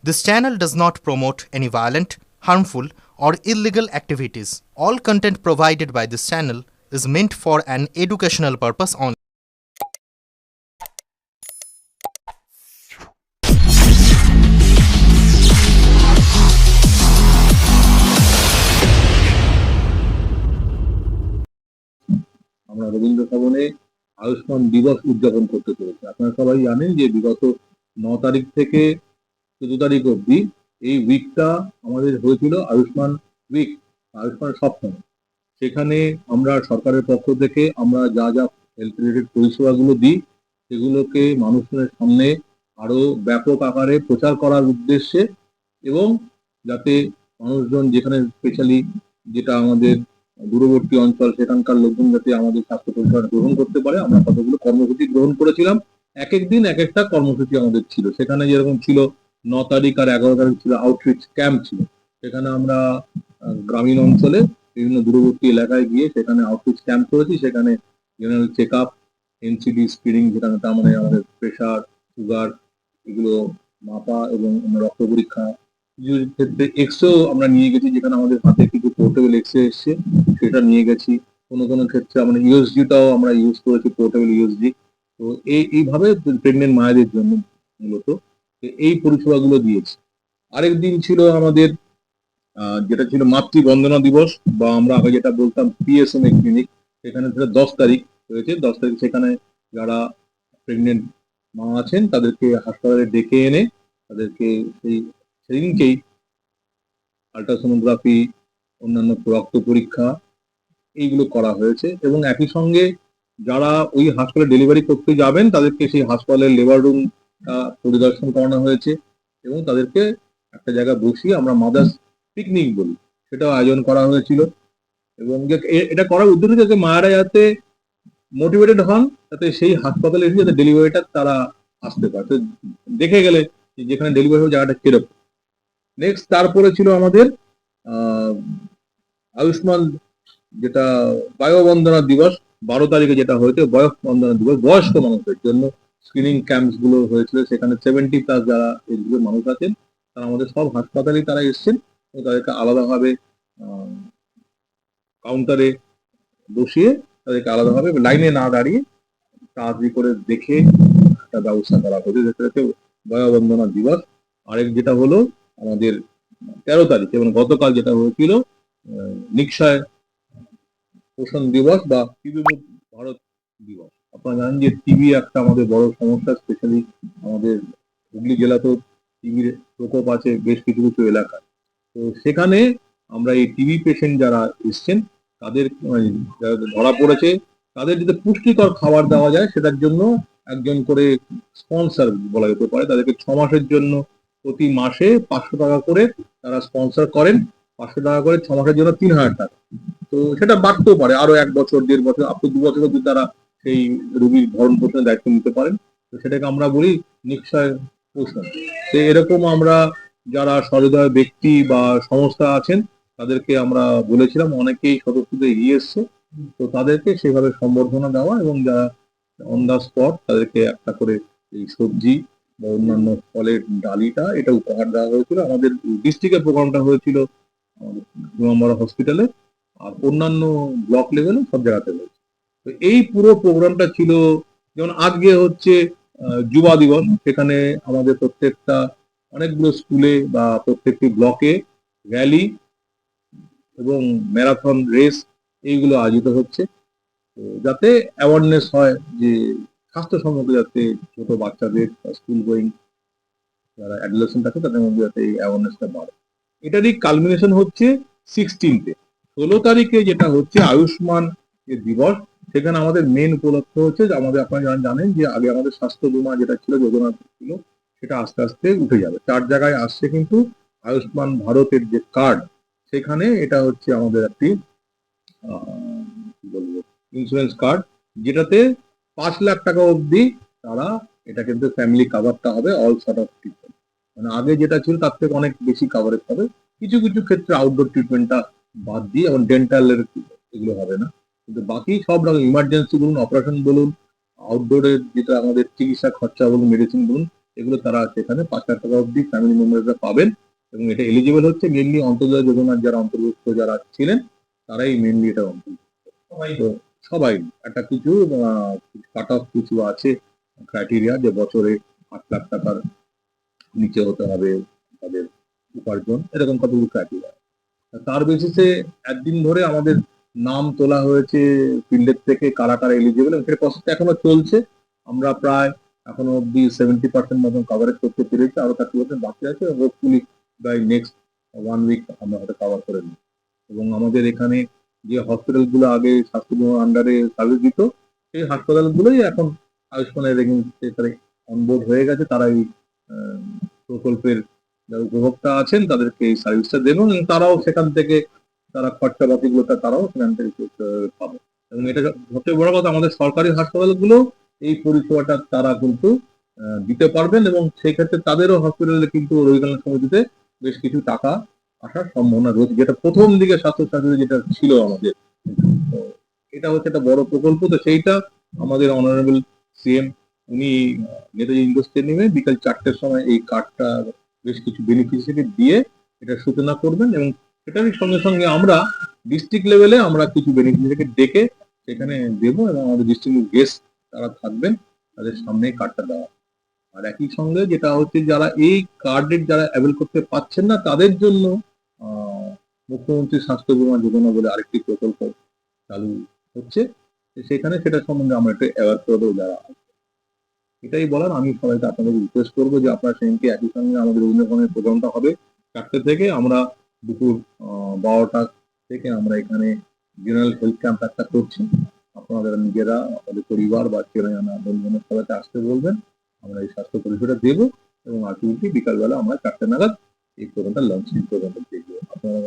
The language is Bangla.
This channel does not promote any violent, harmful, or illegal activities. All content provided by this channel is meant for an educational purpose only. আমরা রবীন্দ্র ভবনে আয়ুষ্মান দিবস উদযাপন করতে চলেছি। আপনারা সবাই জানেন যে বিগত 9 তারিখ থেকে 14 তারিখ অবধি এই উইকটা আমাদের হয়েছিল আয়ুষ্মান উইক, আয়ুষ্মান সপ্তাহ। সেখানে আমরা সরকারের পক্ষ থেকে আমরা যা যা হেলথ রিলেটেড পরিষেবাগুলো দিই সেগুলোকে মানুষের সামনে আরো ব্যাপক আকারে প্রচার করার উদ্দেশ্যে এবং যাতে মানুষজন যেখানে স্পেশালি যেটা আমাদের দূরবর্তী অঞ্চল সেখানকার লোকজন যাতে আমাদের স্বাস্থ্য পরিষেবা গ্রহণ করতে পারে, আমরা কতগুলো কর্মসূচি গ্রহণ করেছিলাম। এক এক দিন এক একটা কর্মসূচি আমাদের ছিল। সেখানে যেরকম ছিল 9 তারিখ আর 11 তারিখ ছিল আউটরিচ ক্যাম্প ছিল। সেখানে আমরা গ্রামীণ অঞ্চলে বিভিন্ন দূরবর্তী এলাকায় গিয়ে সেখানে আউটরিচ ক্যাম্প করেছি। সেখানে general check up, NCD screening, যেখানে তার মানে আমাদের প্রেশার, সুগার এগুলো মাপা এবং রক্ত পরীক্ষা, কিছু ক্ষেত্রে এক্সরেও আমরা নিয়ে গেছি, যেখানে আমাদের হাতে কিছু পোর্টেবল এক্সরে এসছে সেটা নিয়ে গেছি। কোনো কোনো ক্ষেত্রে আমরা ইউএসজিটাও আমরা ইউজ করেছি, পোর্টেবল ইউএসজি। তো এইভাবে প্রেগনেন্ট মায়েদের জন্য মূলত এই পরিষেবাগুলো দিয়েছি। আরেক দিন ছিল আমাদের যেটা ছিল মাতৃবন্দনা দিবস, বা আমরা আগে যেটা বলতাম পিএসএমএ ক্লিনিক। সেখানে সেটা 10 তারিখ হয়েছে। 10 তারিখ সেখানে যারা প্রেগনেন্ট মা আছেন তাদেরকে হাসপাতালে ডেকে এনে তাদেরকে সেদিনকেই আল্ট্রাসোনোগ্রাফি, অন্যান্য রক্ত পরীক্ষা এইগুলো করা হয়েছে। এবং একই সঙ্গে যারা ওই হাসপাতালে ডেলিভারি করতে যাবেন তাদেরকে সেই হাসপাতালের লেবার রুম পরিদর্শন করানো হয়েছে এবং তাদেরকে একটা জায়গায় বসিয়ে আমরা মাদার্স পিকনিক বলি, সেটাও আয়োজন করা হয়েছিল। এবং এটা করার উদ্দেশ্য যাতে মায়েরা যাতে মোটিভেটেড হন, যাতে সেই হাসপাতালে এসে যাতে ডেলিভারিটা তারা আসতে পারে, তো দেখে গেলে যেখানে ডেলিভারি হবে জায়গাটা কিরকম। নেক্সট তারপরে ছিল আমাদের আয়ুষ্মান যেটা বায়ুবন্দনা দিবস, 12 তারিখে যেটা হয়েছে বয়স দিবস, বয়স্ক মানুষদের জন্য স্ক্রিনিং ক্যাম্পস গুলো হয়েছিল। সেখানে 70+ যারা এজের মানুষ আছেন তারা আমাদের সব হাসপাতালে তারা এসছেন এবং তাদেরকে আলাদাভাবে কাউন্টারে বসিয়ে তাদেরকে আলাদাভাবে লাইনে না দাঁড়িয়ে তাড়াতাড়ি করে দেখে একটা ব্যবস্থা করা হয়েছে, যেটা হচ্ছে বয়বন্দনা দিবস। আরেক যেটা হলো আমাদের 13 তারিখ এবং গতকাল যেটা হয়েছিল নিক্ষয় পোষণ দিবস বা টিবি মুক্ত ভারত দিবস। আপনারা জানেন যে টিবি একটা আমাদের বড় সমস্যা, স্পেশালি আমাদের হুগলি জেলাতেও টিবির প্রকোপ আছে বেশ কিছু কিছু এলাকায়। তো সেখানে আমরা এই টিবি পেশেন্ট যারা এসছেন তাদের যারা ধরা পড়েছে তাদের যদি পুষ্টিকর খাবার দেওয়া যায় সেটার জন্য একজন করে স্পন্সর বলা যেতে পারে, তাদেরকে 6 মাসের জন্য প্রতি মাসে 500 টাকা করে তারা স্পন্সর করেন। 500 টাকা করে 6 মাসের জন্য 3000 টাকা। তো সেটা বাড়তেও পারে, আরো 1 বছর 1.5 বছর আপ টু 2 বছর অব্দি তারা সেই রোগীর ভরণ পোষণের দায়িত্ব নিতে পারেন। তো সেটাকে আমরা বলি নিক্ষয় পোষণ। তো এরকম আমরা যারা সহৃদয় ব্যক্তি বা সংস্থা আছেন তাদেরকে আমরা বলেছিলাম, অনেকেই সদস্যদের এগিয়ে এসছে। তো তাদেরকে সেভাবে সম্বর্ধনা দেওয়া এবং যারা অন দা স্পট তাদেরকে একটা করে এই সবজি বা অন্যান্য ফলের ডালিটা এটা উপহার দেওয়া হয়েছিল। আমাদের ডিস্ট্রিক্টের প্রোগ্রামটা হয়েছিল আমাদের 2 নম্বর হসপিটালে, আর অন্যান্য ব্লক লেভেলে সব জায়গাতে হয়েছে। তো এই পুরো প্রোগ্রামটা ছিল। যেমন আজকে হচ্ছে যুবা দিবস, সেখানে আমাদের প্রত্যেকটা অনেকগুলো স্কুলে বা প্রত্যেকটি ব্লকে র্যালি এবং ম্যারাথন রেস এইগুলো আয়োজিত হচ্ছে, যাতে অ্যাওয়ারনেস হয় যে স্বাস্থ্য সম্পর্কে, যাতে ছোট বাচ্চাদের স্কুল গোয়িং যারা অ্যাডোলেসেন্ট আছে তাদের মধ্যে যাতে এই অ্যাওয়ারনেসটা বাড়ে। এটারই কালমিনেশন হচ্ছে 16-এ। 16 তারিখে যেটা হচ্ছে আয়ুষ্মান যে দিবস, সেখানে আমাদের মেন উপলক্ষ হচ্ছে যে আমাদের, আপনারা জানেন যে আগে আমাদের স্বাস্থ্য বীমা যেটা ছিল, যোজনা ছিল, সেটা আস্তে আস্তে উঠে যাবে। 4 জায়গায় আসছে কিন্তু আয়ুষ্মান ভারতের যে কার্ড, সেখানে এটা হচ্ছে আমাদের একটি কি বলবো ইন্স্যুরেন্স কার্ড, যেটাতে 5 লাখ টাকা অবধি তারা এটা কিন্তু ফ্যামিলি কাভারটা হবে অল সর্ট অফ ট্রিটমেন্ট। মানে আগে যেটা ছিল তার থেকে অনেক বেশি কাভারেজ হবে। কিছু কিছু ক্ষেত্রে আউটডোর ট্রিটমেন্টটা বাদ দিয়ে, এবং ডেন্টালের এগুলো হবে না, কিন্তু বাকি সব রকম ইমার্জেন্সি বলুন, অপারেশন বলুন, আউটডোরের যেটা আমাদের চিকিৎসা খরচা বলুন, মেডিসিন বলুন, এগুলো তারা সেখানে 5,000 টাকা অবধি ফ্যামিলি মেম্বাররা পাবেন। এবং এটা এলিজিবল হচ্ছে মেনলি অন্তর্জাল যোজনার যারা অন্তর্ভুক্ত যারা ছিলেন তারাই মেনলি এটা অন্তর্ভুক্ত। তো সবাই একটা কিছু কাট অফ কিছু আছে ক্রাইটেরিয়া, যে বছরে 8 লাখ টাকার নিচে হতে হবে তাদের উপার্জন, এরকম কতগুলো ক্রাইটেরিয়া। তার বেসিসে একদিন ধরে আমাদের নাম তোলা হয়েছে ফিল্ডের থেকে, কারা কারা এলিজিবল, এবং সেটা প্রসেসটা এখনো চলছে। আমরা প্রায় এখনো অব্দি 70% মতন কভারেজ করতে পেরেছি, আরো 30% বাকি আছে। হোপফুলি বাই নেক্সট 1 উইক আমরা হয়তো কভার করে নিই। এবং আমাদের এখানে যে হসপিটাল গুলো আগে স্বাস্থ্য বিমার আন্ডারে সার্ভিস দিত, সেই হাসপাতাল গুলোই এখন আয়ুষ্মানের রেজিস্ট্রেশনে অনবোর্ড হয়ে গেছে। তারা এই প্রকল্পের যারা উপভোক্তা আছেন তাদেরকে এই সার্ভিসটা দেবেন, এবং তারাও সেখান থেকে তারা খরচাপাতি গুলো তারাও সেখান থেকে পাবে। এবং এটা সবচেয়ে বড় কথা, আমাদের সরকারি হাসপাতালগুলো এই পরিষেবাটা তারা কিন্তু দিতে পারবেন, এবং সেই ক্ষেত্রে তাদেরও হসপিটালে কিন্তু রোগী কল্যাণ সমিতিতে বেশ কিছু টাকা আসার সম্ভাবনা রয়েছে, যেটা প্রথম দিকে স্বাস্থ্য সাথী যেটা ছিল আমাদের। তো এটা হচ্ছে একটা বড় প্রকল্প। তো সেইটা আমাদের অনারেবল সিএম উনি নেতাজি ইন্ডোর স্টেডিয়ামে বিকাল 4টের সময় এই কার্ডটা বেশ কিছু বেনিফিশিয়ারি দিয়ে এটা সূচনা করবেন, এবং সেটারই সঙ্গে সঙ্গে আমরা ডিস্ট্রিক্ট লেভেলে আমরা কিছু বেনিফিশিয়ারিকে ডেকে সেখানে দেবো, এবং আমাদের ডিস্ট্রিক্ট গেস্ট তারা থাকবেন, তাদের সামনে কার্ডটা দেওয়া। আর একই সঙ্গে যেটা হচ্ছে, যারা এই কার্ডের যারা অ্যাভেল করতে পারছেন না তাদের জন্য মুখ্যমন্ত্রী স্বাস্থ্য বীমা যোজনা বলে আরেকটি প্রকল্প চালু হচ্ছে। সেখানে সেটা সম্বন্ধে আমরা একটু অ্যাওয়ার করে দেবো যারা। এটাই বলার, আমি সবাইকে আপনাদের রিকোয়েস্ট করবো যে আপনারা সেদিনকে একই সঙ্গে আমাদের রবীন্দ্রভবনের প্রোগ্রামটা হবে 4টে থেকে, আমরা দুপুর 12টা থেকে আমরা এখানে জেনারেল হেলথ ক্যাম্প একটা করছি। আপনারা নিজেরা আপনাদের পরিবার বা চেনা বন্ধুদের সবাইকে আসতে বলবেন, আমরা এই স্বাস্থ্য পরিষেবাটা দেবো, এবং আলটিমেটলি বিকালবেলা আমরা 4টে নাগাদ এই প্রোগ্রামটা লঞ্চিং প্রোগ্রামটা দেখবো। আপনারা